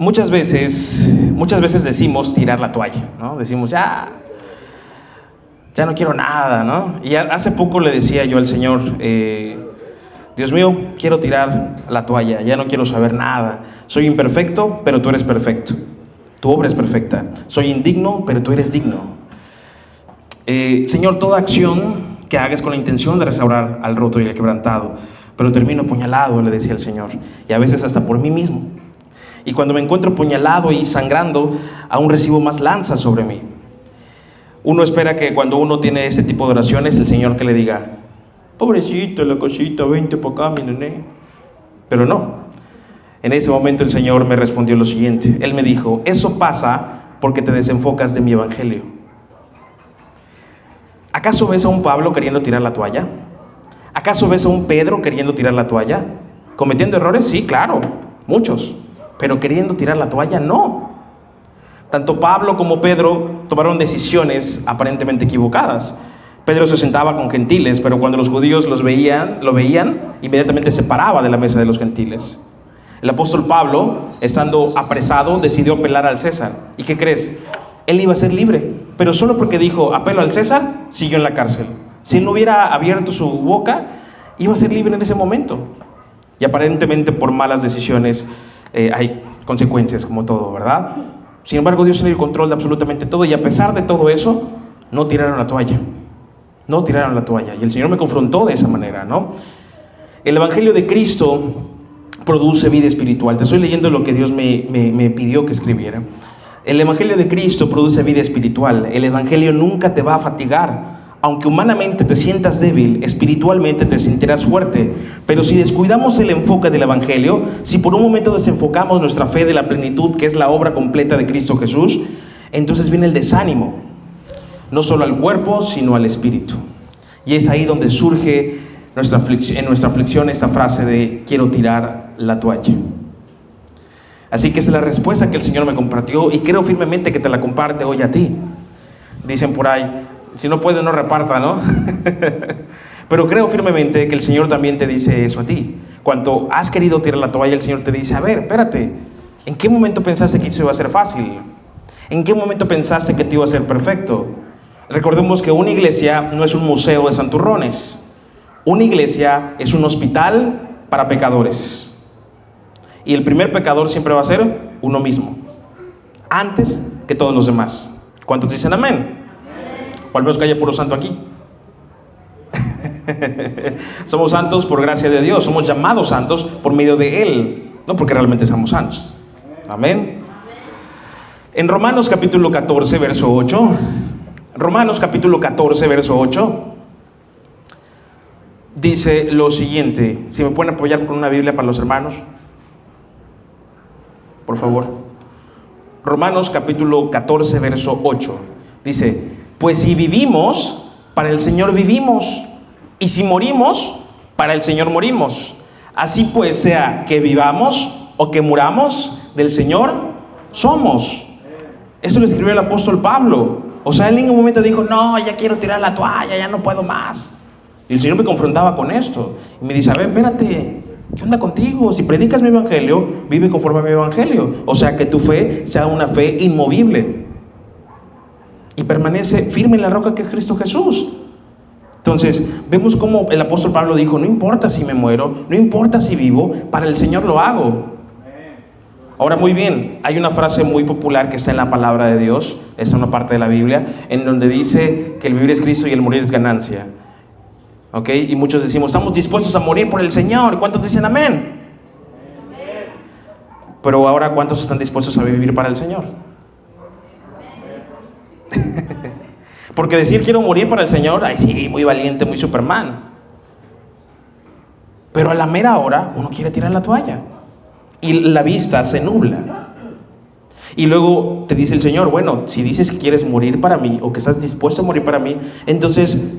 Muchas veces decimos tirar la toalla, ¿no? Decimos, ya no quiero nada, ¿no? Y hace poco le decía yo al Señor, Dios mío, quiero tirar la toalla, ya no quiero saber nada. Soy imperfecto, pero tú eres perfecto. Tu obra es perfecta. Soy indigno, pero tú eres digno. Señor, toda acción que hagas con la intención de restaurar al roto y al quebrantado, pero termino apuñalado, le decía el Señor, y a veces hasta por mí mismo. Y cuando me encuentro apuñalado y sangrando, aún recibo más lanzas sobre mí. Uno espera que cuando uno tiene ese tipo de oraciones, el Señor que le diga, pobrecito, la cosita, vente para acá, mi nené. Pero no. En ese momento el Señor me respondió lo siguiente. Él me dijo, eso pasa porque te desenfocas de mi evangelio. ¿Acaso ves a un Pablo queriendo tirar la toalla? ¿Acaso ves a un Pedro queriendo tirar la toalla? ¿Cometiendo errores? Sí, claro, muchos. Pero queriendo tirar la toalla, no. Tanto Pablo como Pedro tomaron decisiones aparentemente equivocadas. Pedro se sentaba con gentiles, pero cuando los judíos lo veían, inmediatamente se paraba de la mesa de los gentiles. El apóstol Pablo, estando apresado, decidió apelar al César. ¿Y qué crees? Él iba a ser libre, pero solo porque dijo apelo al César, siguió en la cárcel. Si él no hubiera abierto su boca, iba a ser libre en ese momento. Y aparentemente por malas decisiones hay consecuencias, como todo, ¿verdad? Sin embargo, Dios tiene el control de absolutamente todo, y a pesar de todo eso, no tiraron la toalla. No tiraron la toalla. Y el Señor me confrontó de esa manera, ¿no? El Evangelio de Cristo produce vida espiritual. Te estoy leyendo lo que Dios me pidió que escribiera. El Evangelio de Cristo produce vida espiritual. El Evangelio nunca te va a fatigar. Aunque humanamente te sientas débil, espiritualmente te sentirás fuerte. Pero si descuidamos el enfoque del Evangelio, si por un momento desenfocamos nuestra fe de la plenitud, que es la obra completa de Cristo Jesús, entonces viene el desánimo, no solo al cuerpo, sino al espíritu. Y es ahí donde surge en nuestra aflicción esa frase de quiero tirar la toalla. Así que esa es la respuesta que el Señor me compartió, y creo firmemente que te la comparte hoy a ti. Dicen por ahí, si no puede, no reparta, ¿no? Pero creo firmemente que el Señor también te dice eso a ti. Cuando has querido tirar la toalla, el Señor te dice, a ver, espérate, ¿en qué momento pensaste que eso iba a ser fácil? ¿En qué momento pensaste que te iba a ser perfecto? Recordemos que una iglesia no es un museo de santurrones. Una iglesia es un hospital para pecadores. Y el primer pecador siempre va a ser uno mismo, antes que todos los demás. ¿Cuántos dicen amén? O al menos que haya puro santo aquí. Somos santos por gracia de Dios. Somos llamados santos por medio de Él, no porque realmente somos santos. Amén. En Romanos capítulo 14, verso 8. Romanos capítulo 14, verso 8. Dice lo siguiente. Si me pueden apoyar con una Biblia para los hermanos, por favor. Romanos capítulo 14, verso 8. Dice, pues si vivimos, para el Señor vivimos, y si morimos, para el Señor morimos. Así pues, sea que vivamos o que muramos, del Señor somos. Eso lo escribió el apóstol Pablo. O sea, él en ningún momento dijo, no, ya quiero tirar la toalla, ya no puedo más. Y el Señor me confrontaba con esto. Y me dice, a ver, espérate, ¿qué onda contigo? Si predicas mi evangelio, vive conforme a mi evangelio. O sea, que tu fe sea una fe inmovible. Y permanece firme en la roca que es Cristo Jesús. Entonces, vemos cómo el apóstol Pablo dijo, no importa si me muero, no importa si vivo, para el Señor lo hago. Ahora, muy bien, hay una frase muy popular que está en la palabra de Dios, es una parte de la Biblia, en donde dice que el vivir es Cristo y el morir es ganancia. ¿Ok? Y muchos decimos, estamos dispuestos a morir por el Señor. ¿Cuántos dicen amén? Pero ahora, ¿cuántos están dispuestos a vivir para el Señor? Porque decir quiero morir para el Señor, ay sí, muy valiente, muy Superman. Pero a la mera hora uno quiere tirar la toalla y la vista se nubla. Y luego te dice el Señor, bueno, si dices que quieres morir para mí o que estás dispuesto a morir para mí, entonces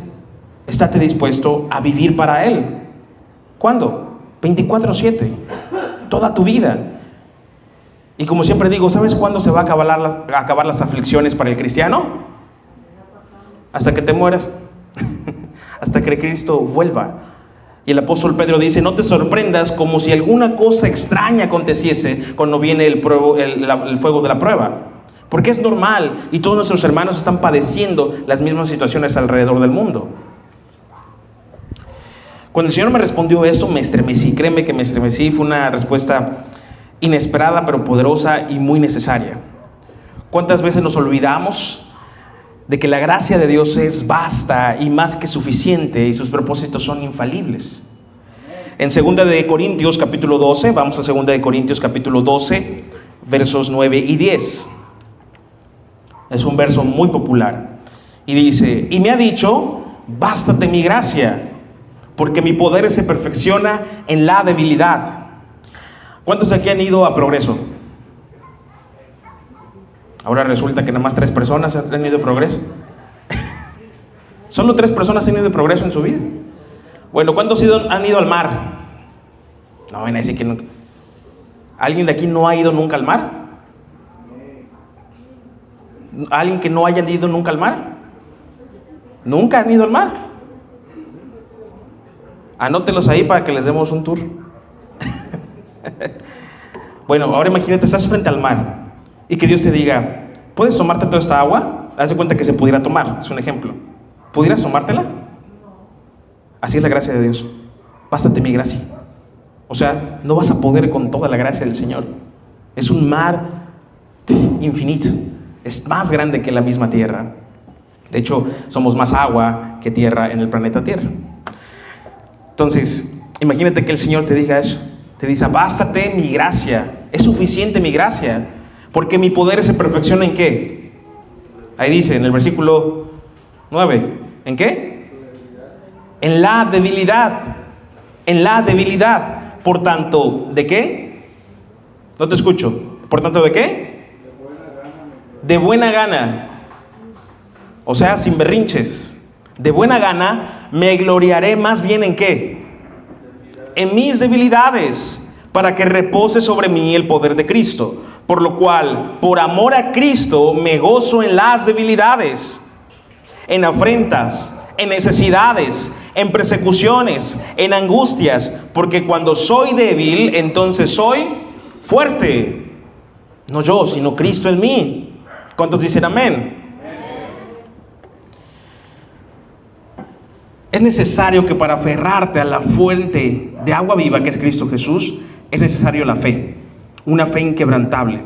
estate dispuesto a vivir para Él. ¿Cuándo? 24/7, toda tu vida. Y como siempre digo, ¿sabes cuándo se va a acabar las aflicciones para el cristiano? Hasta que te mueras. Hasta que Cristo vuelva. Y el apóstol Pedro dice: no te sorprendas como si alguna cosa extraña aconteciese cuando viene el fuego de la prueba. Porque es normal y todos nuestros hermanos están padeciendo las mismas situaciones alrededor del mundo. Cuando el Señor me respondió esto, me estremecí. Créeme que me estremecí. Fue una respuesta inesperada, pero poderosa y muy necesaria. ¿Cuántas veces nos olvidamos de que la gracia de Dios es vasta y más que suficiente y sus propósitos son infalibles? En 2 de Corintios capítulo 12, vamos a 2 de Corintios capítulo 12, versos 9 y 10. Es un verso muy popular. Y dice: y me ha dicho, bástate mi gracia, porque mi poder se perfecciona en la debilidad. ¿Cuántos de aquí han ido a Progreso? Ahora resulta que nada más 3 personas han ido a Progreso. Solo 3 personas han ido a Progreso en su vida. Bueno, ¿cuántos han ido al mar? No, van a decir que nunca. ¿Alguien de aquí no ha ido nunca al mar? ¿Alguien que no haya ido nunca al mar? ¿Nunca han ido al mar? Anótelos ahí para que les demos un tour. Bueno, ahora imagínate, estás frente al mar y que Dios te diga: ¿puedes tomarte toda esta agua? Haz de cuenta que se pudiera tomar, es un ejemplo. ¿Pudieras tomártela? Así es la gracia de Dios. Bástate mi gracia. O sea, no vas a poder con toda la gracia del Señor. Es un mar infinito. Es más grande que la misma tierra. De hecho, somos más agua que tierra en el planeta Tierra. Entonces, imagínate que el Señor te diga eso. Te dice: bástate mi gracia. Es suficiente mi gracia. Porque mi poder se perfecciona ¿en qué? Ahí dice, en el versículo 9. ¿En qué? En la debilidad. En la debilidad. Por tanto, ¿de qué? No te escucho. ¿Por tanto de qué? De buena gana. O sea, sin berrinches. De buena gana me gloriaré más bien ¿en qué? En mis debilidades, para que repose sobre mí el poder de Cristo. Por lo cual, por amor a Cristo, me gozo en las debilidades, en afrentas, en necesidades, en persecuciones, en angustias, porque cuando soy débil, entonces soy fuerte. No yo, sino Cristo en mí. ¿Cuántos dicen amén? Es necesario que para aferrarte a la fuente de agua viva que es Cristo Jesús, es necesario la fe. Una fe inquebrantable.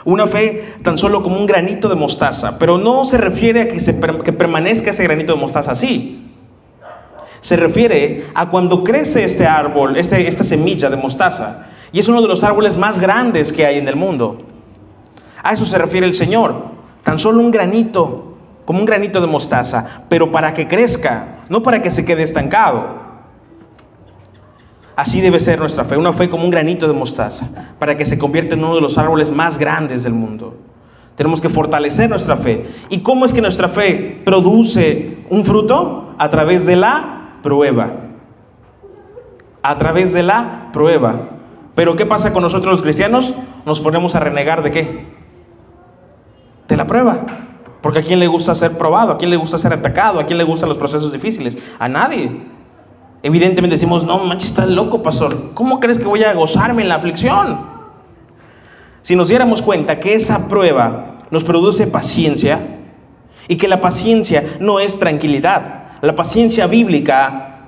Una fe tan solo como un granito de mostaza. Pero no se refiere a que permanezca ese granito de mostaza así. Se refiere a cuando crece este árbol, esta semilla de mostaza. Y es uno de los árboles más grandes que hay en el mundo. A eso se refiere el Señor. Tan solo un granito, como un granito de mostaza, pero para que crezca, no para que se quede estancado. Así debe ser nuestra fe, una fe como un granito de mostaza, para que se convierta en uno de los árboles más grandes del mundo. Tenemos que fortalecer nuestra fe. ¿Y cómo es que nuestra fe produce un fruto? A través de la prueba. A través de la prueba. Pero ¿qué pasa con nosotros los cristianos? Nos ponemos a renegar ¿de qué? De la prueba. Porque ¿a quién le gusta ser probado? ¿A quién le gusta ser atacado? ¿A quién le gustan los procesos difíciles? A nadie. Evidentemente decimos: no manches, estás loco, pastor. ¿Cómo crees que voy a gozarme en la aflicción? Si nos diéramos cuenta que esa prueba nos produce paciencia, y que la paciencia no es tranquilidad. La paciencia bíblica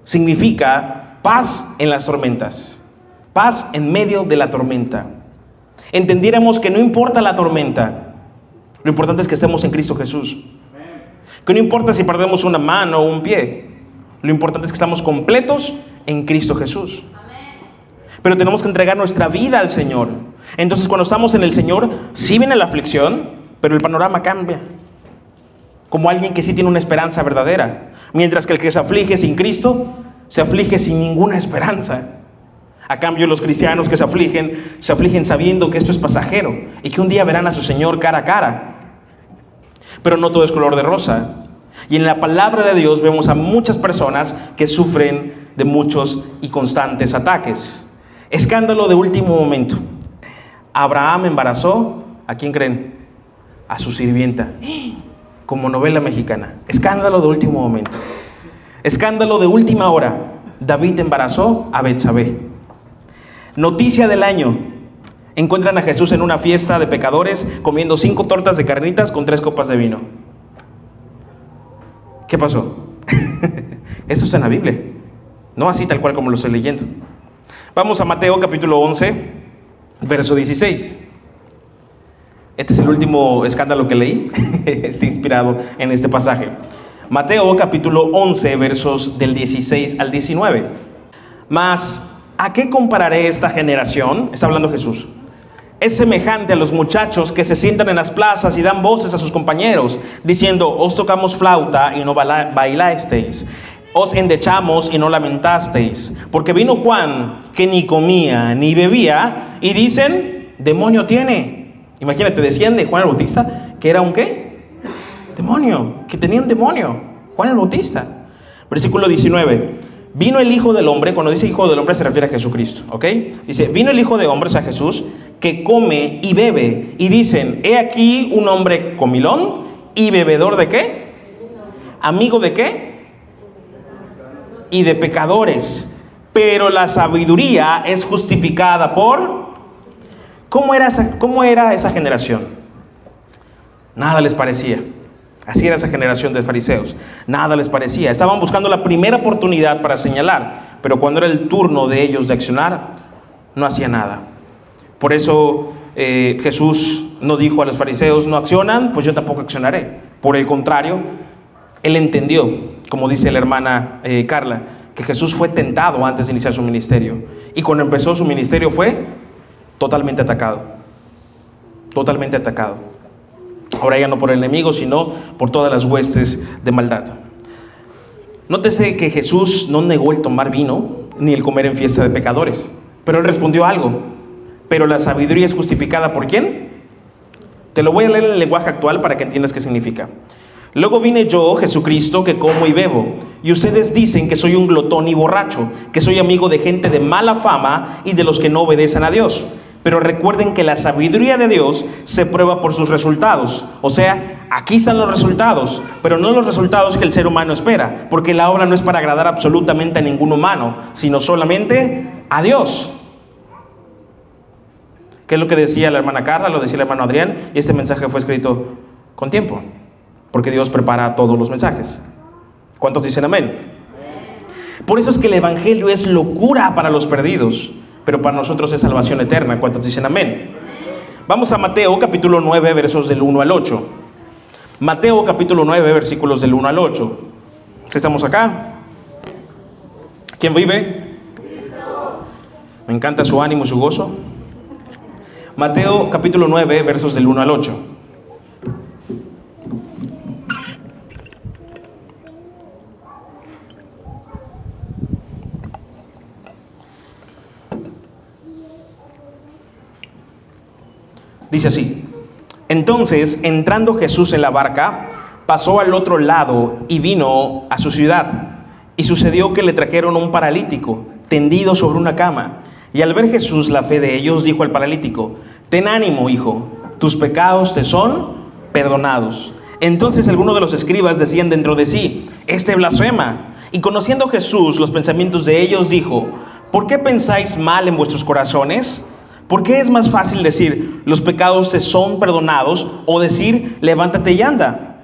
significa paz en las tormentas. Paz en medio de la tormenta. Entendiéramos que no importa la tormenta, lo importante es que estemos en Cristo Jesús. Que no importa si perdemos una mano o un pie, lo importante es que estamos completos en Cristo Jesús. Pero tenemos que entregar nuestra vida al Señor. Entonces cuando estamos en el Señor, sí viene la aflicción, pero el panorama cambia. Como alguien que sí tiene una esperanza verdadera. Mientras que el que se aflige sin Cristo, se aflige sin ninguna esperanza. A cambio, los cristianos que se afligen sabiendo que esto es pasajero y que un día verán a su Señor cara a cara. Pero no todo es color de rosa. Y en la palabra de Dios vemos a muchas personas que sufren de muchos y constantes ataques. Escándalo de último momento. Abraham embarazó, ¿a quién creen? A su sirvienta. Como novela mexicana. Escándalo de último momento. Escándalo de última hora. David embarazó a Betsabé. Noticia del año. Encuentran a Jesús en una fiesta de pecadores comiendo 5 tortas de carnitas con 3 copas de vino. ¿Qué pasó? Eso está en la Biblia. No así tal cual como lo estoy leyendo. Vamos a Mateo capítulo 11, verso 16. Este es el último escándalo que leí. Está inspirado en este pasaje. Mateo capítulo 11, versos del 16 al 19. Mas, ¿a qué compararé esta generación? Está hablando Jesús. Es semejante a los muchachos que se sientan en las plazas y dan voces a sus compañeros, diciendo: os tocamos flauta y no bailasteis, os endechamos y no lamentasteis, porque vino Juan que ni comía ni bebía, y dicen: demonio tiene. Imagínate, decían de Juan el Bautista que era un ¿qué? Demonio, que tenía un demonio, Juan el Bautista. Versículo 19. Vino el Hijo del Hombre. Cuando dice Hijo del Hombre se refiere a Jesucristo, ¿ok? Dice: vino el Hijo del Hombre, o sea Jesús, que come y bebe, y dicen: he aquí un hombre comilón y bebedor ¿de qué? Amigo ¿de qué? Y de pecadores. Pero la sabiduría es justificada por... ¿Cómo era esa generación? Nada les parecía. Así era esa generación de fariseos. Nada les parecía. Estaban buscando la primera oportunidad para señalar, pero cuando era el turno de ellos de accionar, no hacía nada. Por eso Jesús no dijo a los fariseos: no accionan, pues yo tampoco accionaré. Por el contrario, él entendió, como dice la hermana Carla, que Jesús fue tentado antes de iniciar su ministerio. Y cuando empezó su ministerio fue totalmente atacado. Totalmente atacado. Ahora ya no por el enemigo, sino por todas las huestes de maldad. Nótese que Jesús no negó el tomar vino ni el comer en fiesta de pecadores, pero él respondió algo: pero la sabiduría es justificada ¿por quién? Te lo voy a leer en el lenguaje actual para que entiendas qué significa. Luego vine yo, Jesucristo, que como y bebo, y ustedes dicen que soy un glotón y borracho, que soy amigo de gente de mala fama y de los que no obedecen a Dios. Pero recuerden que la sabiduría de Dios se prueba por sus resultados. O sea, aquí están los resultados, pero no los resultados que el ser humano espera, porque la obra no es para agradar absolutamente a ningún humano, sino solamente a Dios. ¿Qué es lo que decía la hermana Carla? Lo decía el hermano Adrián, y este mensaje fue escrito con tiempo, porque Dios prepara todos los mensajes. ¿Cuántos dicen amén? Por eso es que el evangelio es locura para los perdidos, pero para nosotros es salvación eterna. ¿Cuántos dicen amén? Vamos a Mateo capítulo 9, versos del 1 al 8. Mateo capítulo 9, versículos del 1 al 8. ¿Estamos acá? ¿Quién vive? Me encanta su ánimo y su gozo. Mateo capítulo 9, versos del 1 al 8. Dice así: entonces, entrando Jesús en la barca, pasó al otro lado y vino a su ciudad. Y sucedió que le trajeron un paralítico, tendido sobre una cama. Y al ver Jesús la fe de ellos, dijo al paralítico: ten ánimo, hijo, tus pecados te son perdonados. Entonces algunos de los escribas decían dentro de sí: este blasfema. Y conociendo Jesús los pensamientos de ellos, dijo: ¿por qué pensáis mal en vuestros corazones? ¿Por qué es más fácil decir: los pecados te son perdonados, o decir: levántate y anda?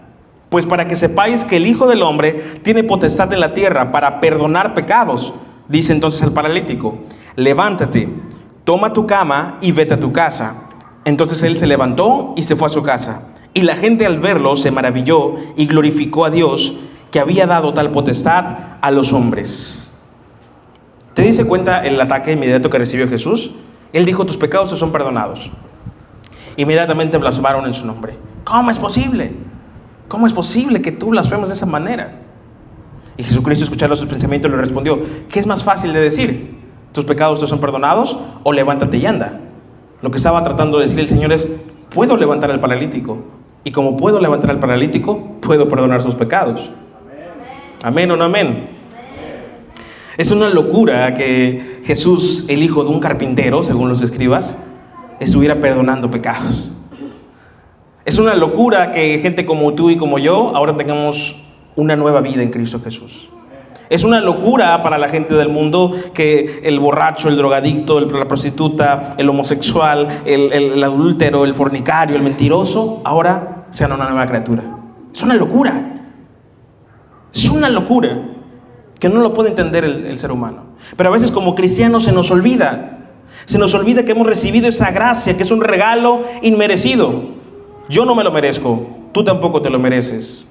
Pues para que sepáis que el Hijo del Hombre tiene potestad en la tierra para perdonar pecados. Dice entonces al paralítico: levántate, toma tu cama y vete a tu casa. Entonces él se levantó y se fue a su casa. Y la gente al verlo se maravilló y glorificó a Dios, que había dado tal potestad a los hombres. ¿Te diste cuenta el ataque inmediato que recibió Jesús? Él dijo: tus pecados te son perdonados. Inmediatamente blasfemaron en su nombre. ¿Cómo es posible? ¿Cómo es posible que tú blasfemes de esa manera? Y Jesucristo, escuchando sus pensamientos, le respondió: ¿qué es más fácil de decir? ¿Tus pecados te son perdonados? O levántate y anda. Lo que estaba tratando de decir el Señor es: puedo levantar al paralítico. Y como puedo levantar al paralítico, puedo perdonar sus pecados. ¿Amén o no amén? Es una locura que Jesús, el hijo de un carpintero, según los escribas, estuviera perdonando pecados. Es una locura que gente como tú y como yo ahora tengamos una nueva vida en Cristo Jesús. Es una locura para la gente del mundo que el borracho, el drogadicto, la prostituta, el homosexual, el adúltero, el fornicario, el mentiroso, ahora sean una nueva criatura. Es una locura. Es una locura que no lo puede entender el ser humano. Pero a veces como cristianos se nos olvida. Se nos olvida que hemos recibido esa gracia, que es un regalo inmerecido. Yo no me lo merezco, tú tampoco te lo mereces.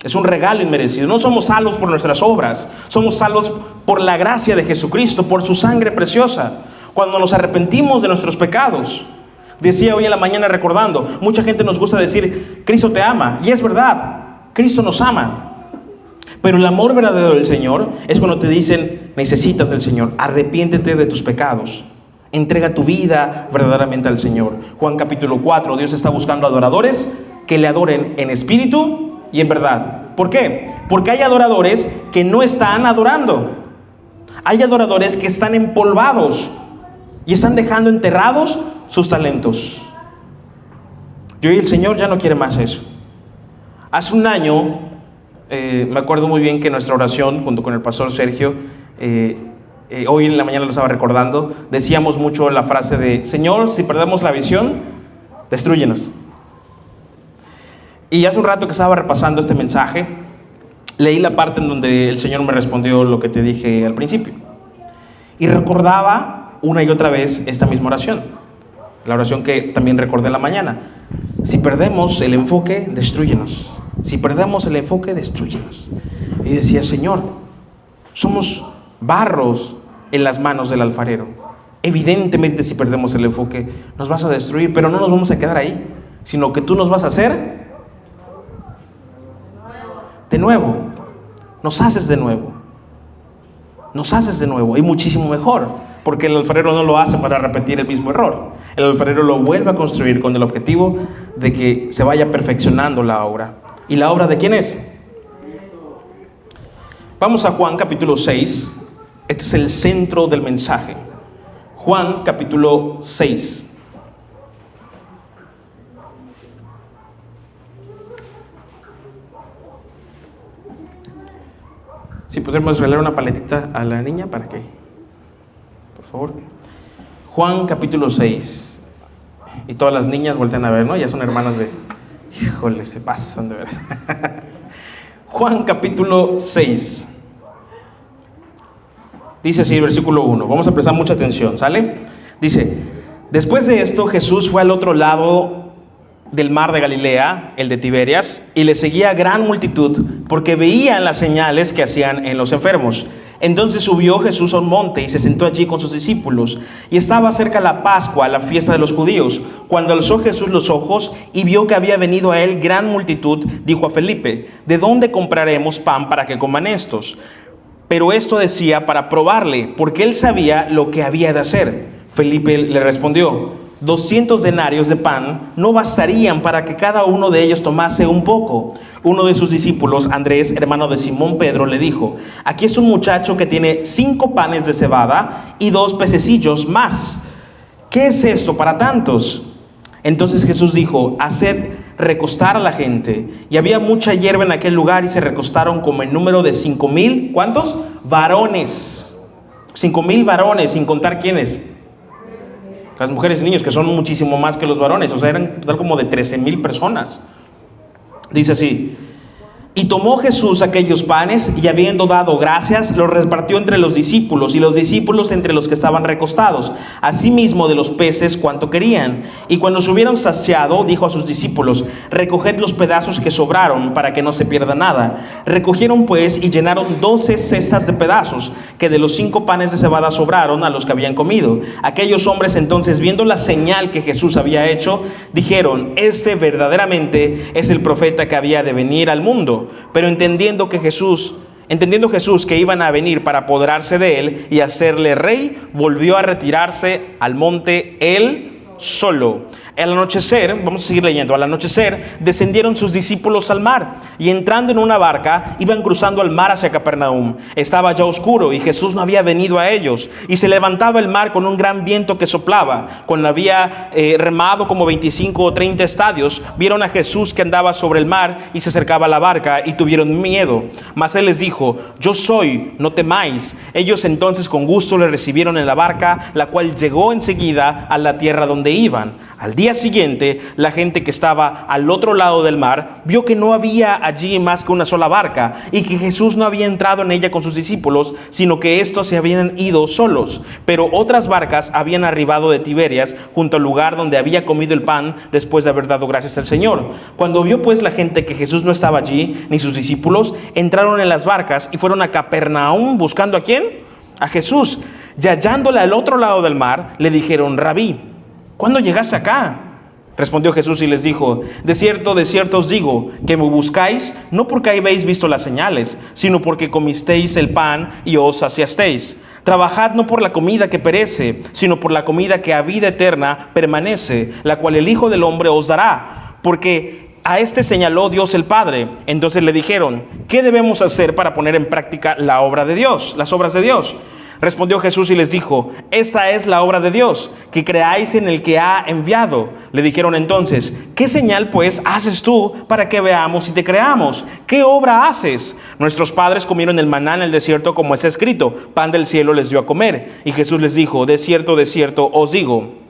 Es un regalo inmerecido. No somos salvos por nuestras obras, somos salvos por la gracia de Jesucristo, por su sangre preciosa. Cuando nos arrepentimos de nuestros pecados. Decía hoy en la mañana recordando, mucha gente nos gusta decir, Cristo te ama. Y es verdad, Cristo nos ama. Pero el amor verdadero del Señor es cuando te dicen, necesitas del Señor, arrepiéntete de tus pecados. Entrega tu vida verdaderamente al Señor. Juan capítulo 4, Dios está buscando adoradores que le adoren en espíritu y en verdad. ¿Por qué? Porque hay adoradores que no están adorando. Hay adoradores que están empolvados y están dejando enterrados sus talentos. Y hoy el Señor ya no quiere más eso. Hace un año, me acuerdo muy bien que nuestra oración, junto con el pastor Sergio, hoy en la mañana lo estaba recordando, decíamos mucho la frase de, Señor, si perdemos la visión, destrúyenos. Y hace un rato que estaba repasando este mensaje, leí la parte en donde el Señor me respondió lo que te dije al principio. Y recordaba una y otra vez esta misma oración. La oración que también recordé en la mañana. Si perdemos el enfoque, destrúyenos. Si perdemos el enfoque, destrúyenos. Y decía, Señor, somos barros en las manos del alfarero. Evidentemente, si perdemos el enfoque, nos vas a destruir, pero no nos vamos a quedar ahí, sino que tú nos vas a hacer de nuevo. Nos haces de nuevo. Nos haces de nuevo y muchísimo mejor, porque el alfarero no lo hace para repetir el mismo error. El alfarero lo vuelve a construir con el objetivo de que se vaya perfeccionando la obra. ¿Y la obra de quién es? Vamos a Juan capítulo 6. Este es el centro del mensaje. Juan capítulo 6. Si podemos regalar una paletita a la niña para que, por favor. Juan capítulo 6. Y todas las niñas voltean a ver, ¿no? Ya son hermanas de... Híjole, se pasan de ver. Juan capítulo 6. Dice así el versículo 1. Vamos a prestar mucha atención, ¿sale? Dice, después de esto Jesús fue al otro lado del mar de Galilea, el de Tiberias, y le seguía gran multitud porque veían las señales que hacían en los enfermos. Entonces subió Jesús a un monte y se sentó allí con sus discípulos. Y estaba cerca la Pascua, la fiesta de los judíos. Cuando alzó Jesús los ojos y vio que había venido a él gran multitud, dijo a Felipe, ¿de dónde compraremos pan para que coman estos? Pero esto decía para probarle, porque él sabía lo que había de hacer. Felipe le respondió, 200 denarios de pan no bastarían para que cada uno de ellos tomase un poco. Uno de sus discípulos, Andrés, hermano de Simón Pedro, le dijo, aquí es un muchacho que tiene 5 panes de cebada y 2 pececillos más. ¿Qué es esto para tantos? Entonces Jesús dijo, haced recostar a la gente. Y había mucha hierba en aquel lugar y se recostaron como en número de 5,000, ¿cuántos? Varones. 5,000 varones, sin contar quiénes. Las mujeres y niños, que son muchísimo más que los varones. O sea, eran total como de 13,000 personas. Dice así, y tomó Jesús aquellos panes y habiendo dado gracias, los repartió entre los discípulos y los discípulos entre los que estaban recostados, asimismo de los peces cuanto querían. Y cuando se hubieron saciado, dijo a sus discípulos, recoged los pedazos que sobraron para que no se pierda nada. Recogieron pues y llenaron 12 cestas de pedazos, que de los 5 panes de cebada sobraron a los que habían comido. Aquellos hombres entonces, viendo la señal que Jesús había hecho, dijeron, este verdaderamente es el profeta que había de venir al mundo. Pero entendiendo Jesús que iban a venir para apoderarse de él y hacerle rey, volvió a retirarse al monte él solo. Al anochecer, vamos a seguir leyendo, al anochecer descendieron sus discípulos al mar y entrando en una barca iban cruzando el mar hacia Capernaum. Estaba ya oscuro y Jesús no había venido a ellos y se levantaba el mar con un gran viento que soplaba. Cuando había remado como 25 o 30 estadios, vieron a Jesús que andaba sobre el mar y se acercaba a la barca y tuvieron miedo. Mas él les dijo: yo soy, no temáis. Ellos entonces con gusto le recibieron en la barca, la cual llegó enseguida a la tierra donde iban. Al día siguiente, la gente que estaba al otro lado del mar vio que no había allí más que una sola barca y que Jesús no había entrado en ella con sus discípulos, sino que estos se habían ido solos. Pero otras barcas habían arribado de Tiberias junto al lugar donde había comido el pan después de haber dado gracias al Señor. Cuando vio pues la gente que Jesús no estaba allí, ni sus discípulos, entraron en las barcas y fueron a Capernaum buscando ¿a quién? A Jesús. Y hallándole al otro lado del mar, le dijeron: Rabí, ¿cuándo llegaste acá? Respondió Jesús y les dijo: de cierto os digo, que me buscáis, no porque habéis visto las señales, sino porque comisteis el pan y os saciasteis. Trabajad no por la comida que perece, sino por la comida que a vida eterna permanece, la cual el Hijo del Hombre os dará. Porque a este señaló Dios el Padre. Entonces le dijeron: ¿qué debemos hacer para poner en práctica la obra de Dios, las obras de Dios? Respondió Jesús y les dijo: esa es la obra de Dios, que creáis en el que ha enviado. Le dijeron entonces: ¿qué señal pues haces tú para que veamos y te creamos? ¿Qué obra haces? Nuestros padres comieron el maná en el desierto, como está escrito: pan del cielo les dio a comer. Y Jesús les dijo: de cierto os digo,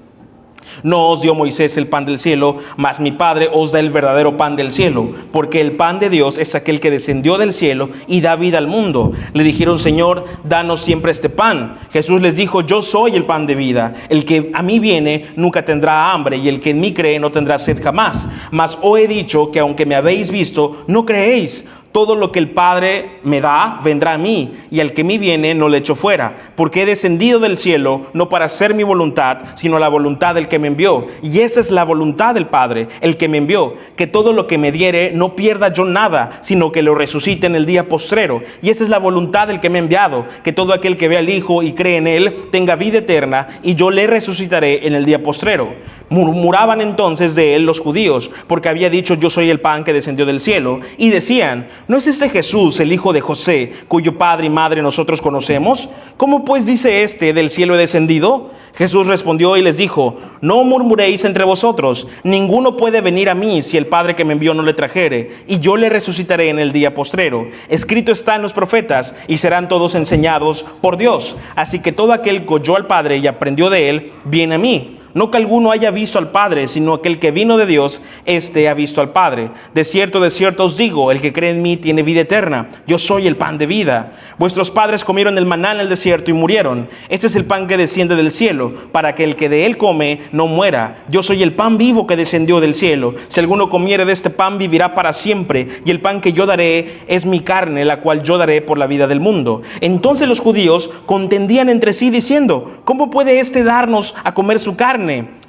no os dio Moisés el pan del cielo, mas mi Padre os da el verdadero pan del cielo, porque el pan de Dios es aquel que descendió del cielo y da vida al mundo. Le dijeron: Señor, danos siempre este pan. Jesús les dijo: yo soy el pan de vida. El que a mí viene nunca tendrá hambre, y el que en mí cree no tendrá sed jamás. Mas os he dicho que aunque me habéis visto, no creéis. Todo lo que el Padre me da vendrá a mí, y al que me viene no le echo fuera, porque he descendido del cielo no para hacer mi voluntad, sino la voluntad del que me envió. Y esa es la voluntad del Padre, el que me envió, que todo lo que me diere no pierda yo nada, sino que lo resucite en el día postrero. Y esa es la voluntad del que me ha enviado, que todo aquel que ve al Hijo y cree en él tenga vida eterna, y yo le resucitaré en el día postrero. Murmuraban entonces de él los judíos, porque había dicho: yo soy el pan que descendió del cielo. Y decían: ¿no es este Jesús el hijo de José, cuyo padre y madre nosotros conocemos? ¿Cómo pues dice este: del cielo he descendido? Jesús respondió y les dijo: no murmuréis entre vosotros. Ninguno puede venir a mí si el Padre que me envió no le trajere, y yo le resucitaré en el día postrero. Escrito está en los profetas: y serán todos enseñados por Dios. Así que todo aquel que oyó al Padre y aprendió de él, viene a mí. No que alguno haya visto al Padre, sino aquel que vino de Dios, éste ha visto al Padre. De cierto os digo, el que cree en mí tiene vida eterna. Yo soy el pan de vida. Vuestros padres comieron el maná en el desierto y murieron. Este es el pan que desciende del cielo, para que el que de él come no muera. Yo soy el pan vivo que descendió del cielo. Si alguno comiere de este pan, vivirá para siempre. Y el pan que yo daré es mi carne, la cual yo daré por la vida del mundo. Entonces los judíos contendían entre sí, diciendo: ¿cómo puede éste darnos a comer su carne?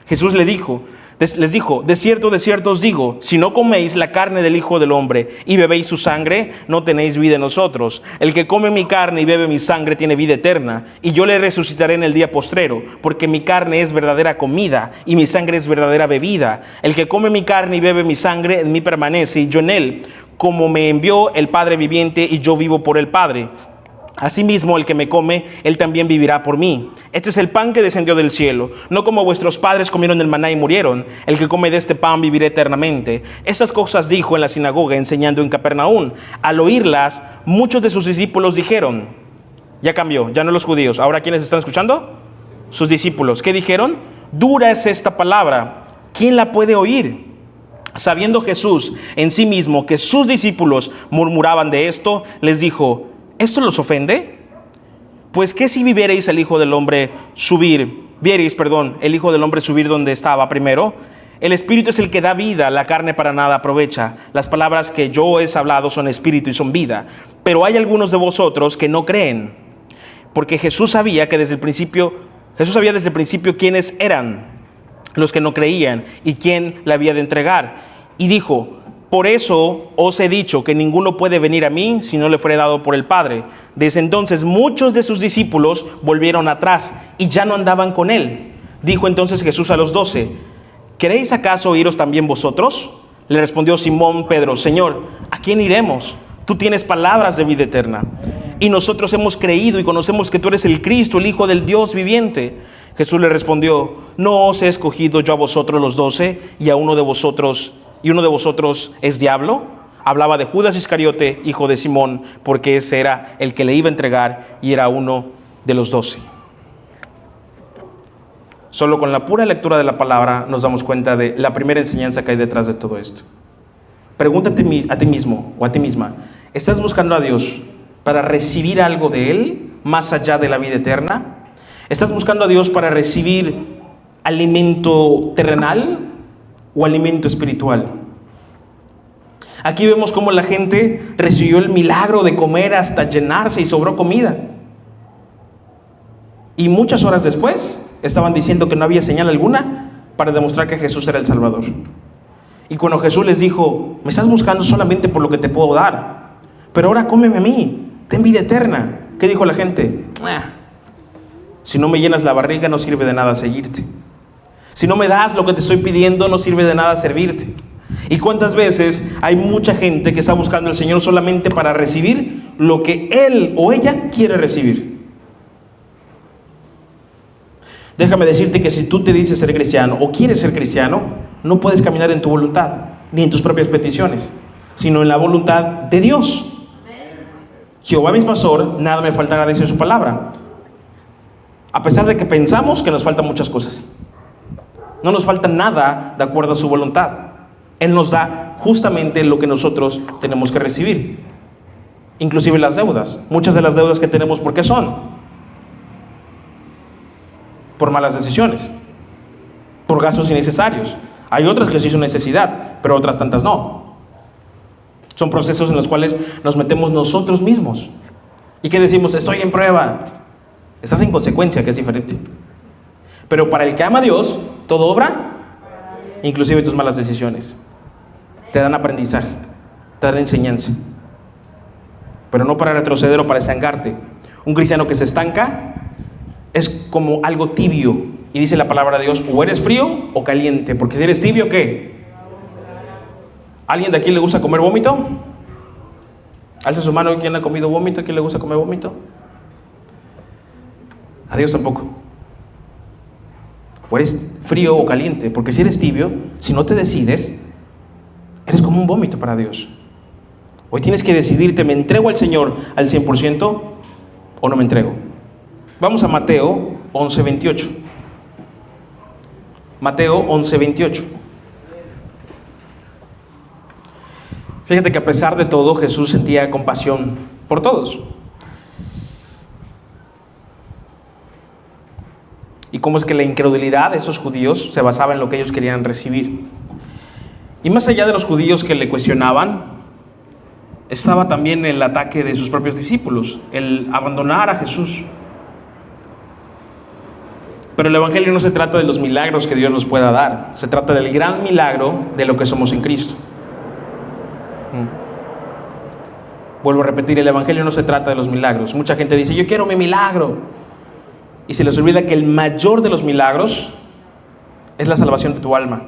Jesús les dijo: de cierto os digo, si no coméis la carne del Hijo del Hombre y bebéis su sangre, no tenéis vida en vosotros. El que come mi carne y bebe mi sangre tiene vida eterna, y yo le resucitaré en el día postrero, porque mi carne es verdadera comida y mi sangre es verdadera bebida. El que come mi carne y bebe mi sangre, en mí permanece y yo en él. Como me envió el Padre viviente y yo vivo por el Padre, asimismo el que me come, él también vivirá por mí. Este es el pan que descendió del cielo, no como vuestros padres comieron el maná y murieron. El que come de este pan vivirá eternamente. Estas cosas dijo en la sinagoga, enseñando en Capernaum. Al oírlas, muchos de sus discípulos dijeron: ya cambió, ya no los judíos. Ahora, ¿quiénes están escuchando? Sus discípulos. ¿Qué dijeron? Dura es esta palabra, ¿quién la puede oír? Sabiendo Jesús en sí mismo que sus discípulos murmuraban de esto, les dijo: ¿esto los ofende? Pues ¿qué si viereis el Hijo del Hombre subir donde estaba primero? El Espíritu es el que da vida, la carne para nada aprovecha. Las palabras que yo os he hablado son espíritu y son vida. Pero hay algunos de vosotros que no creen. Porque Jesús sabía desde el principio quiénes eran los que no creían y quién le había de entregar. Y dijo: por eso os he dicho que ninguno puede venir a mí si no le fuere dado por el Padre. Desde entonces muchos de sus discípulos volvieron atrás y ya no andaban con él. Dijo entonces Jesús a los 12: ¿queréis acaso iros también vosotros? Le respondió Simón Pedro: Señor, ¿a quién iremos? Tú tienes palabras de vida eterna, y nosotros hemos creído y conocemos que tú eres el Cristo, el Hijo del Dios viviente. Jesús le respondió: no os he escogido yo a vosotros los 12, y uno de vosotros es diablo. Hablaba de Judas Iscariote, hijo de Simón, porque ese era el que le iba a entregar y era uno de los 12. Solo con la pura lectura de la palabra nos damos cuenta de la primera enseñanza que hay detrás de todo esto. Pregúntate a ti mismo o a ti misma: ¿estás buscando a Dios para recibir algo de Él más allá de la vida eterna? ¿Estás buscando a Dios para recibir alimento terrenal o alimento espiritual? Aquí vemos cómo la gente recibió el milagro de comer hasta llenarse y sobró comida. Y muchas horas después estaban diciendo que no había señal alguna para demostrar que Jesús era el Salvador. Y cuando Jesús les dijo: me estás buscando solamente por lo que te puedo dar, pero ahora cómeme a mí, ten vida eterna. ¿Qué dijo la gente? Si no me llenas la barriga, no sirve de nada seguirte. Si no me das lo que te estoy pidiendo, no sirve de nada servirte. ¿Y cuántas veces hay mucha gente que está buscando al Señor solamente para recibir lo que él o ella quiere recibir? Déjame decirte que si tú te dices ser cristiano o quieres ser cristiano, no puedes caminar en tu voluntad, ni en tus propias peticiones, sino en la voluntad de Dios. Jehová mi pastor, nada me faltará, dice su palabra. A pesar de que pensamos que nos faltan muchas cosas, no nos falta nada de acuerdo a su voluntad. Él nos da justamente lo que nosotros tenemos que recibir, inclusive las deudas. Muchas de las deudas que tenemos, ¿por qué son? Por malas decisiones, por gastos innecesarios. Hay otras que sí son necesidad, pero otras tantas no. Son procesos en los cuales nos metemos nosotros mismos. ¿Y qué decimos? Estoy en prueba. Estás en consecuencia, que es diferente. Pero para el que ama a Dios, todo obra, inclusive tus malas decisiones. Te dan aprendizaje, te dan enseñanza. Pero no para retroceder o para estancarte. Un cristiano que se estanca es como algo tibio. Y dice la palabra de Dios: o eres frío o caliente. Porque si eres tibio, ¿qué? ¿Alguien de aquí le gusta comer vómito? Alza su mano. ¿Quién ha comido vómito? ¿Quién le gusta comer vómito? A Dios tampoco. O eres frío o caliente. Porque si eres tibio, si no te decides, eres como un vómito para Dios. Hoy tienes que decidirte: ¿me entrego al Señor al 100% o no me entrego? Vamos a Mateo 11:28. Mateo 11:28. Fíjate que a pesar de todo, Jesús sentía compasión por todos. Y cómo es que la incredulidad de esos judíos se basaba en lo que ellos querían recibir. Y más allá de los judíos que le cuestionaban, estaba también el ataque de sus propios discípulos, el abandonar a Jesús. Pero el Evangelio no se trata de los milagros que Dios nos pueda dar, se trata del gran milagro de lo que somos en Cristo. Vuelvo a repetir, el Evangelio no se trata de los milagros. Mucha gente dice: yo quiero mi milagro. Y se les olvida que el mayor de los milagros es la salvación de tu alma.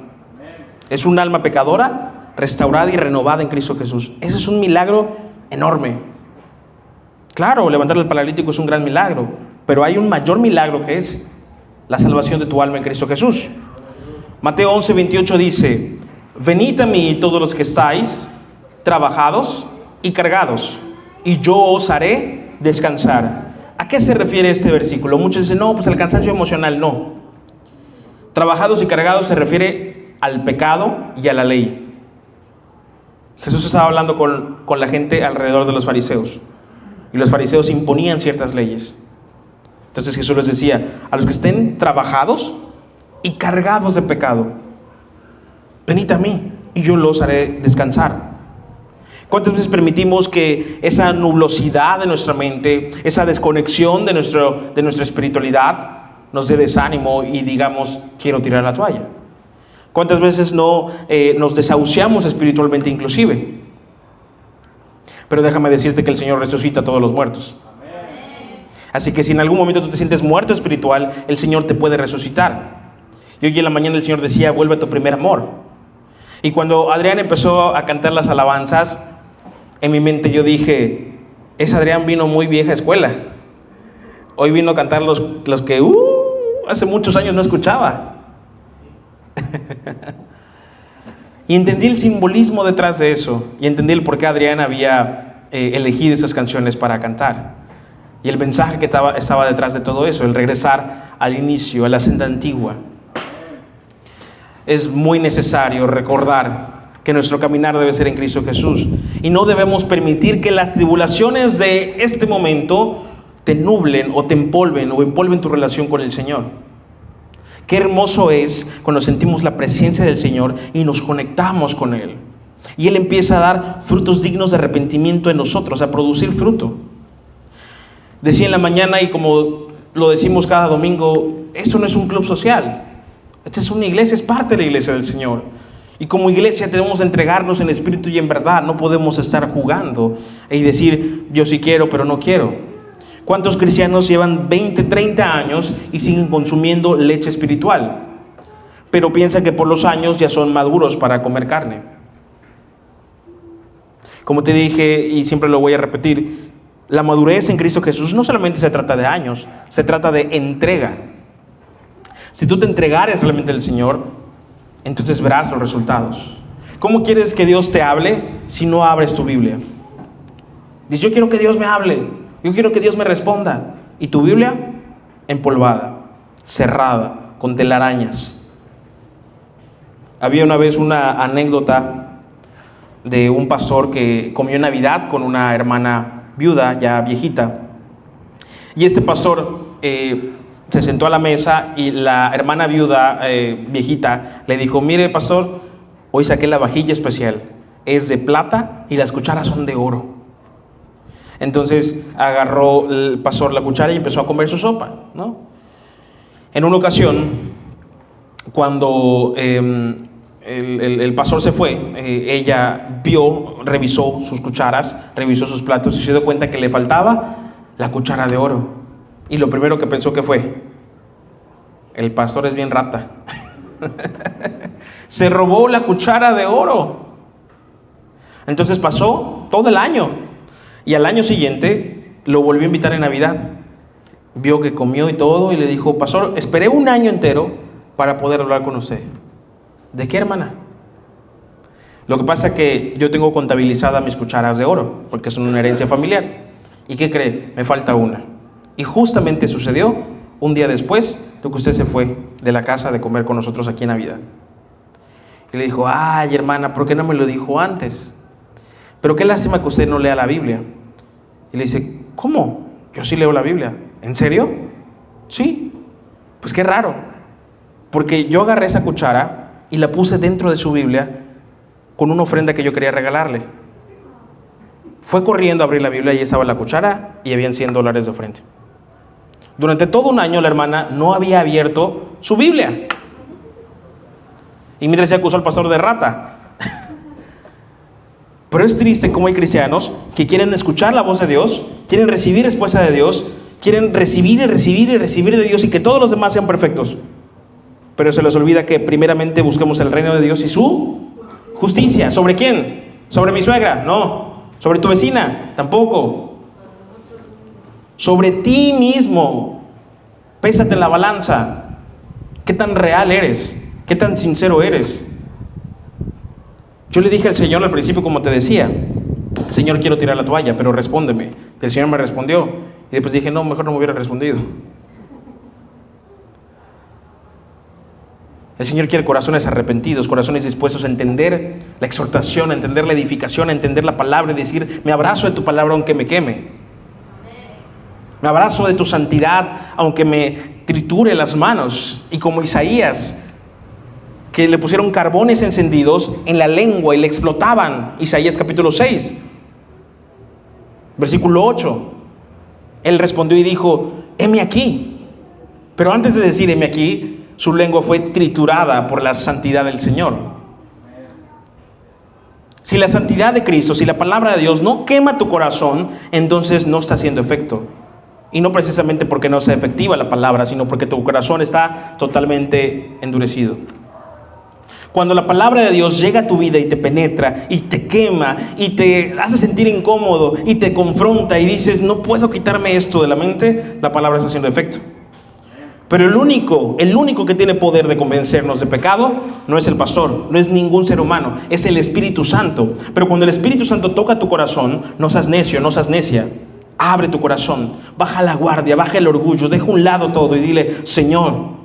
Es un alma pecadora, restaurada y renovada en Cristo Jesús. Ese es un milagro enorme. Claro, levantar al paralítico es un gran milagro, pero hay un mayor milagro que es la salvación de tu alma en Cristo Jesús. Mateo 11:28 dice: venid a mí todos los que estáis trabajados y cargados, y yo os haré descansar. ¿A qué se refiere este versículo? Muchos dicen: no, pues al cansancio emocional. No. Trabajados y cargados se refiere al pecado y a la ley. Jesús estaba hablando con la gente alrededor de los fariseos, y los fariseos imponían ciertas leyes. Entonces Jesús les decía: a los que estén trabajados y cargados de pecado, venid a mí y yo los haré descansar. ¿Cuántas veces permitimos que esa nublosidad de nuestra mente, esa desconexión de nuestra espiritualidad nos dé desánimo y digamos: quiero tirar la toalla? ¿Cuántas veces no nos desahuciamos espiritualmente inclusive? Pero déjame decirte que el Señor resucita a todos los muertos. Así que si en algún momento tú te sientes muerto espiritual, el Señor te puede resucitar. Y hoy en la mañana el Señor decía, vuelve a tu primer amor. Y cuando Adrián empezó a cantar las alabanzas, en mi mente yo dije, ese Adrián vino muy vieja escuela. Hoy vino a cantar los que hace muchos años no escuchaba. Y entendí el simbolismo detrás de eso. Y entendí el por qué Adrián había elegido esas canciones para cantar. Y el mensaje que estaba detrás de todo eso, el regresar al inicio, a la senda antigua. Es muy necesario recordar que nuestro caminar debe ser en Cristo Jesús. Y no debemos permitir que las tribulaciones de este momento te nublen o te empolven o empolven tu relación con el Señor. Qué hermoso es cuando sentimos la presencia del Señor y nos conectamos con Él. Y Él empieza a dar frutos dignos de arrepentimiento en nosotros, a producir fruto. Decía en la mañana, y como lo decimos cada domingo, esto no es un club social. Esta es una iglesia, es parte de la iglesia del Señor. Y como iglesia debemos entregarnos en espíritu y en verdad. No podemos estar jugando y decir, yo sí quiero, pero no quiero. ¿Cuántos cristianos llevan 20, 30 años y siguen consumiendo leche espiritual? Pero piensan que por los años ya son maduros para comer carne. Como te dije, y siempre lo voy a repetir, la madurez en Cristo Jesús no solamente se trata de años, se trata de entrega. Si tú te entregares realmente al Señor, entonces verás los resultados. ¿Cómo quieres que Dios te hable si no abres tu Biblia? Dices, yo quiero que Dios me hable, yo quiero que Dios me responda. ¿Y tu Biblia? Empolvada, cerrada, con telarañas. Había una vez una anécdota de un pastor que comió Navidad con una hermana viuda, ya viejita. Y este pastor se sentó a la mesa y la hermana viuda viejita le dijo, mire pastor, hoy saqué la vajilla especial, es de plata y las cucharas son de oro. Entonces agarró el pastor la cuchara y empezó a comer su sopa, ¿no? En una ocasión, cuando el pastor se fue, ella revisó sus cucharas, revisó sus platos y se dio cuenta que le faltaba la cuchara de oro. Y lo primero que pensó que fue, el pastor es bien rata. Se robó la cuchara de oro. Entonces pasó todo el año. Y al año siguiente lo volvió a invitar en Navidad. Vio que comió y todo y le dijo, pastor, esperé un año entero para poder hablar con usted. ¿De qué, hermana? Lo que pasa es que yo tengo contabilizadas mis cucharas de oro, porque son una herencia familiar. ¿Y qué cree? Me falta una. Y justamente sucedió un día después de que usted se fue de la casa de comer con nosotros aquí en Navidad. Y le dijo, ay hermana, ¿por qué no me lo dijo antes? Pero qué lástima que usted no lea la Biblia. Y le dice, ¿cómo? Yo sí leo la Biblia. ¿En serio? Sí. Pues qué raro. Porque yo agarré esa cuchara y la puse dentro de su Biblia con una ofrenda que yo quería regalarle. Fue corriendo a abrir la Biblia y estaba la cuchara y habían $100 de ofrenda. Durante todo un año la hermana no había abierto su Biblia. Y mientras se acusó al pastor de rata. Pero es triste cómo hay cristianos que quieren escuchar la voz de Dios, quieren recibir respuesta de Dios, quieren recibir y recibir y recibir de Dios y que todos los demás sean perfectos. Pero se les olvida que primeramente busquemos el reino de Dios y su justicia. ¿Sobre quién? ¿Sobre mi suegra? No. ¿Sobre tu vecina? Tampoco. Sobre ti mismo. Pésate en la balanza. ¿Qué tan real eres? ¿Qué tan sincero eres? Yo le dije al Señor al principio, como te decía, Señor, quiero tirar la toalla, pero respóndeme. Y el Señor me respondió. Y después dije, no, mejor no me hubiera respondido. El Señor quiere corazones arrepentidos, corazones dispuestos a entender la exhortación, a entender la edificación, a entender la palabra y decir, me abrazo de tu palabra aunque me queme. Me abrazo de tu santidad aunque me triture las manos. Y como Isaías, que le pusieron carbones encendidos en la lengua y le explotaban. Isaías capítulo 6, versículo 8. Él respondió y dijo, heme aquí. Pero antes de decir heme aquí, su lengua fue triturada por la santidad del Señor. Si la santidad de Cristo, si la palabra de Dios no quema tu corazón, entonces no está haciendo efecto. Y no precisamente porque no sea efectiva la palabra, sino porque tu corazón está totalmente endurecido. Cuando la palabra de Dios llega a tu vida y te penetra y te quema y te hace sentir incómodo y te confronta y dices, no puedo quitarme esto de la mente, la palabra está haciendo efecto. Pero el único que tiene poder de convencernos de pecado no es el pastor, no es ningún ser humano, es el Espíritu Santo. Pero cuando el Espíritu Santo toca tu corazón, no seas necio, no seas necia. Abre tu corazón, baja la guardia, baja el orgullo, deja a un lado todo y dile, Señor,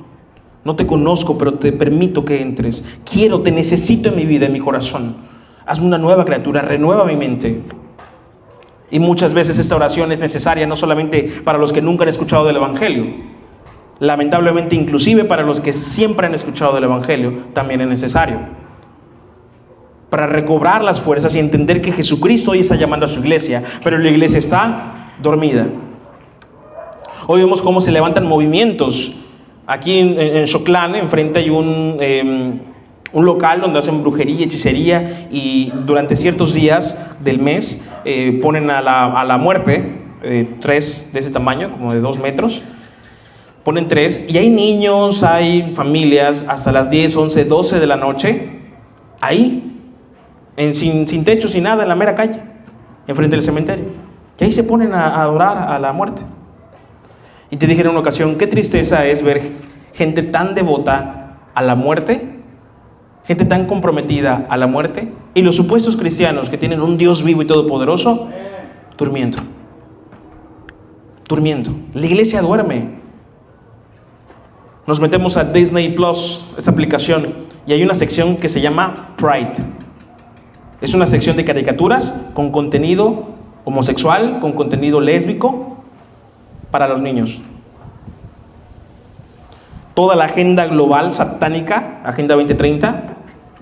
no te conozco, pero te permito que entres. Te necesito en mi vida, en mi corazón. Hazme una nueva criatura, renueva mi mente. Y muchas veces esta oración es necesaria no solamente para los que nunca han escuchado del Evangelio. Lamentablemente, inclusive para los que siempre han escuchado del Evangelio, también es necesario. Para recobrar las fuerzas y entender que Jesucristo hoy está llamando a su iglesia, pero la iglesia está dormida. Hoy vemos cómo se levantan movimientos. Aquí en Xoclán, enfrente hay un local donde hacen brujería y hechicería, y durante ciertos días del mes ponen a la muerte, 3 de ese tamaño, como de 2 metros. Ponen 3 y hay niños, hay familias hasta las 10, 11, 12 de la noche, ahí, sin techo, sin nada, en la mera calle, enfrente del cementerio. Y ahí se ponen a adorar a la muerte. Y te dije en una ocasión, qué tristeza es ver gente tan devota a la muerte, gente tan comprometida a la muerte, y los supuestos cristianos que tienen un Dios vivo y todopoderoso, durmiendo. La iglesia duerme. Nos metemos a Disney Plus, esta aplicación, y hay una sección que se llama Pride. Es una sección de caricaturas con contenido homosexual, con contenido lésbico, para los niños. Toda la agenda global satánica, Agenda 2030,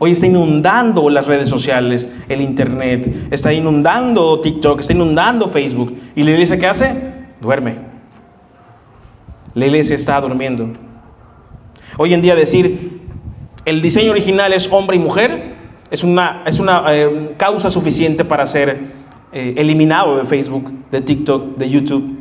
hoy está inundando las redes sociales, el internet, está inundando TikTok, está inundando Facebook. ¿Y la iglesia qué hace? Duerme. La iglesia está durmiendo. Hoy en día decir el diseño original es hombre y mujer es una causa suficiente para ser eliminado de Facebook, de TikTok, de YouTube.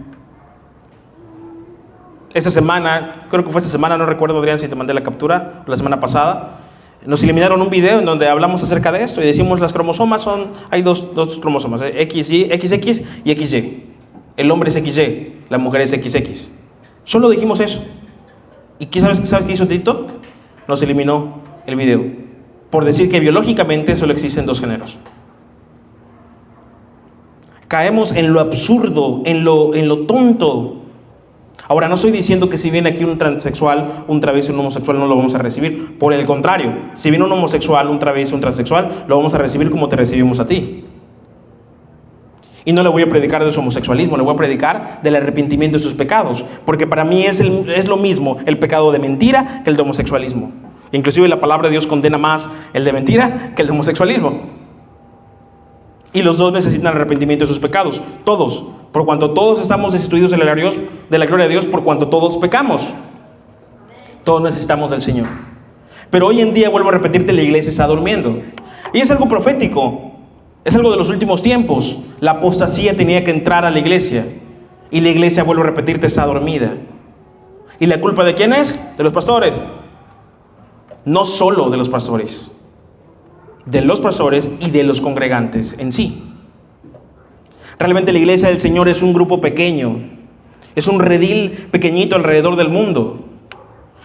Esta semana, creo que fue esta semana, no recuerdo, Adrián, si te mandé la captura, la semana pasada, nos eliminaron un video en donde hablamos acerca de esto y decimos las cromosomas hay dos cromosomas, XX y XY. El hombre es XY, la mujer es XX. Solo dijimos eso. ¿Y sabes qué hizo TikTok? Nos eliminó el video por decir que biológicamente solo existen 2 géneros. Caemos en lo absurdo, en lo tonto. Ahora, no estoy diciendo que si viene aquí un transexual, un travieso, un homosexual, no lo vamos a recibir. Por el contrario, si viene un homosexual, un travieso, un transexual, lo vamos a recibir como te recibimos a ti. Y no le voy a predicar de su homosexualismo, le voy a predicar del arrepentimiento de sus pecados. Porque para mí es lo mismo el pecado de mentira que el de homosexualismo. Inclusive la palabra de Dios condena más el de mentira que el de homosexualismo. Y los dos necesitan arrepentimiento de sus pecados, todos. Por cuanto todos estamos destituidos de la gloria de Dios, por cuanto todos pecamos. Todos necesitamos del Señor. Pero hoy en día, vuelvo a repetirte, la iglesia está durmiendo. Y es algo profético. Es algo de los últimos tiempos. La apostasía tenía que entrar a la iglesia. Y la iglesia, vuelvo a repetirte, está dormida. ¿Y la culpa de quién es? De los pastores. No solo de los pastores. De los pastores y de los congregantes en sí. Realmente la iglesia del Señor es un grupo pequeño. Es un redil pequeñito alrededor del mundo.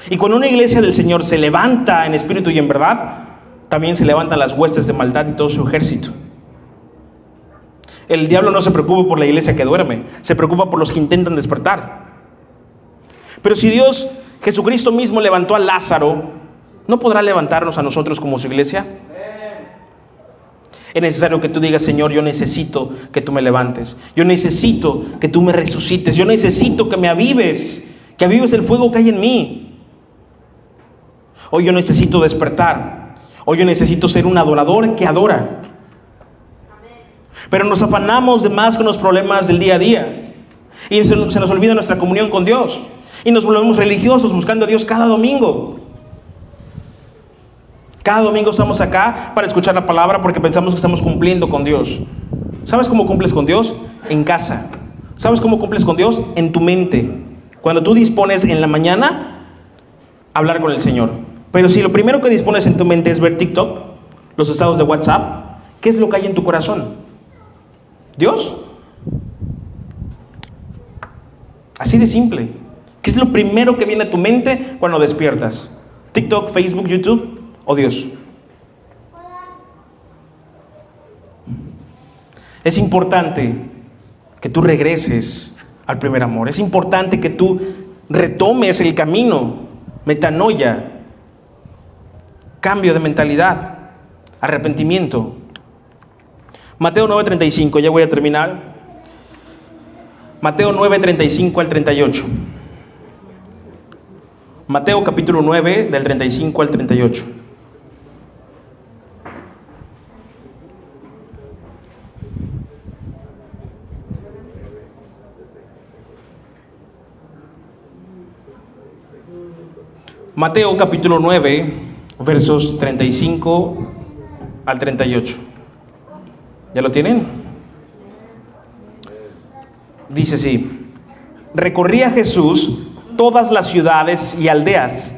Y cuando una iglesia del Señor se levanta en espíritu y en verdad, también se levantan las huestes de maldad y todo su ejército. El diablo no se preocupa por la iglesia que duerme, se preocupa por los que intentan despertar. Pero si Dios, Jesucristo mismo, levantó a Lázaro, ¿no podrá levantarnos a nosotros como su iglesia? Es necesario que tú digas: Señor, yo necesito que tú me levantes. Yo necesito que tú me resucites. Yo necesito que me avives, que avives el fuego que hay en mí. Hoy yo necesito despertar. Hoy yo necesito ser un adorador que adora. Pero nos afanamos de más con los problemas del día a día. Y se nos olvida nuestra comunión con Dios. Y nos volvemos religiosos buscando a Dios cada domingo. Cada domingo estamos acá para escuchar la palabra porque pensamos que estamos cumpliendo con Dios. ¿Sabes cómo cumples con Dios? En casa, ¿Sabes cómo cumples con Dios? En tu mente. Cuando tú dispones en la mañana, hablar con el Señor. Pero si lo primero que dispones en tu mente es ver TikTok, los estados de WhatsApp, ¿qué es lo que hay en tu corazón? ¿Dios? Así de simple. ¿Qué es lo primero que viene a tu mente cuando despiertas? ¿TikTok, Facebook, YouTube o Dios? Es importante que tú regreses al primer amor. Es importante que tú retomes el camino. Metanoia, cambio de mentalidad, arrepentimiento. Mateo 9:35, ya voy a terminar. Mateo 9:35 al 38. Mateo capítulo 9, del 35 al 38. Mateo capítulo 9, versos 35 al 38. ¿Ya lo tienen? Dice así: recorría Jesús todas las ciudades y aldeas,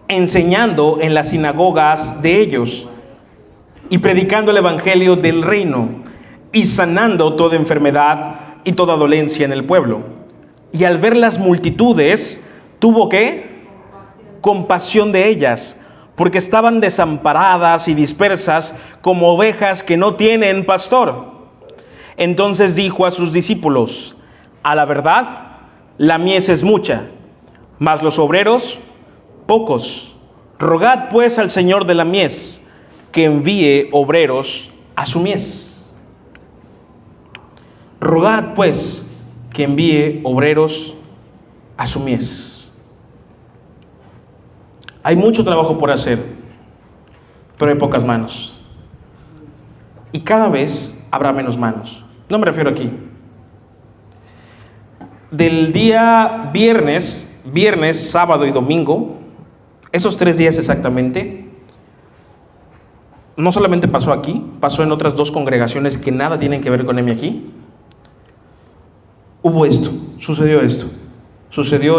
enseñando en las sinagogas de ellos y predicando el evangelio del reino y sanando toda enfermedad y toda dolencia en el pueblo. Y al ver las multitudes, tuvo ¿qué? Compasión de ellas, porque estaban desamparadas y dispersas como ovejas que no tienen pastor. Entonces dijo a sus discípulos: a la verdad, la mies es mucha, mas los obreros pocos. Rogad pues al Señor de la mies que envíe obreros a su mies. Rogad pues que envíe obreros a su mies. Hay mucho trabajo por hacer, pero hay pocas manos. Y cada vez habrá menos manos. No me refiero aquí. Del día viernes, sábado y domingo, esos 3 días exactamente, no solamente pasó aquí, pasó en otras 2 congregaciones que nada tienen que ver con EMI aquí. Hubo esto, sucedió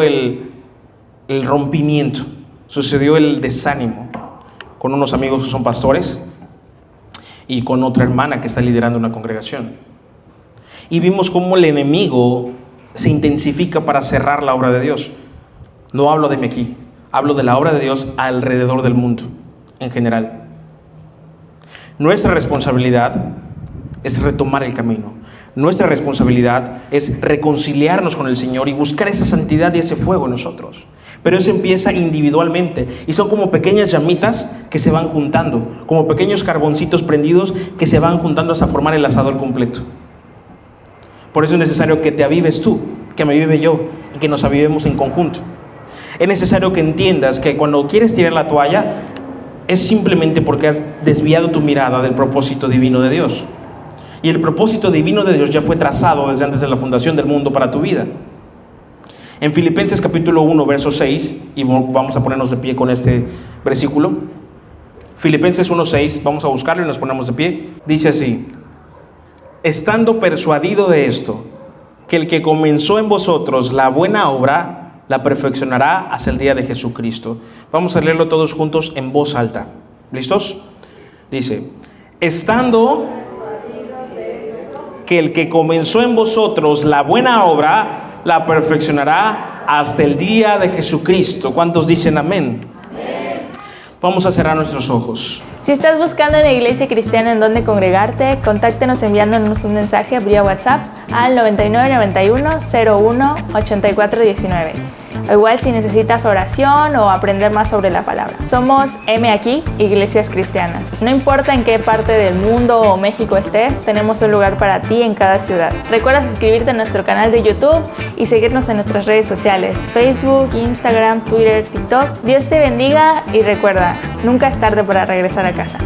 el rompimiento, sucedió el desánimo con unos amigos que son pastores y con otra hermana que está liderando una congregación. Y vimos cómo el enemigo se intensifica para cerrar la obra de Dios. No hablo de mí aquí, hablo de la obra de Dios alrededor del mundo, en general. Nuestra responsabilidad es retomar el camino. Nuestra responsabilidad es reconciliarnos con el Señor y buscar esa santidad y ese fuego en nosotros. Pero eso empieza individualmente y son como pequeñas llamitas que se van juntando, como pequeños carboncitos prendidos que se van juntando hasta formar el asador completo. Por eso es necesario que te avives tú, que me avive yo y que nos avivemos en conjunto. Es necesario que entiendas que cuando quieres tirar la toalla es simplemente porque has desviado tu mirada del propósito divino de Dios. Y el propósito divino de Dios ya fue trazado desde antes de la fundación del mundo para tu vida. En Filipenses capítulo 1, verso 6, y vamos a ponernos de pie con este versículo. Filipenses 1:6, vamos a buscarlo y nos ponemos de pie. Dice así: estando persuadido de esto, que el que comenzó en vosotros la buena obra, la perfeccionará hasta el día de Jesucristo. Vamos a leerlo todos juntos en voz alta. ¿Listos? Dice: estando que el que comenzó en vosotros la buena obra, la perfeccionará hasta el día de Jesucristo. ¿Cuántos dicen amén? Amén. Vamos a cerrar nuestros ojos. Si estás buscando una iglesia cristiana en donde congregarte, contáctenos enviándonos un mensaje vía WhatsApp al 9991-01-8419. O igual si necesitas oración o aprender más sobre la palabra. Somos M aquí, Iglesias Cristianas. No importa en qué parte del mundo o México estés, tenemos un lugar para ti en cada ciudad. Recuerda suscribirte a nuestro canal de YouTube y seguirnos en nuestras redes sociales: Facebook, Instagram, Twitter, TikTok. Dios te bendiga y recuerda, nunca es tarde para regresar a casa.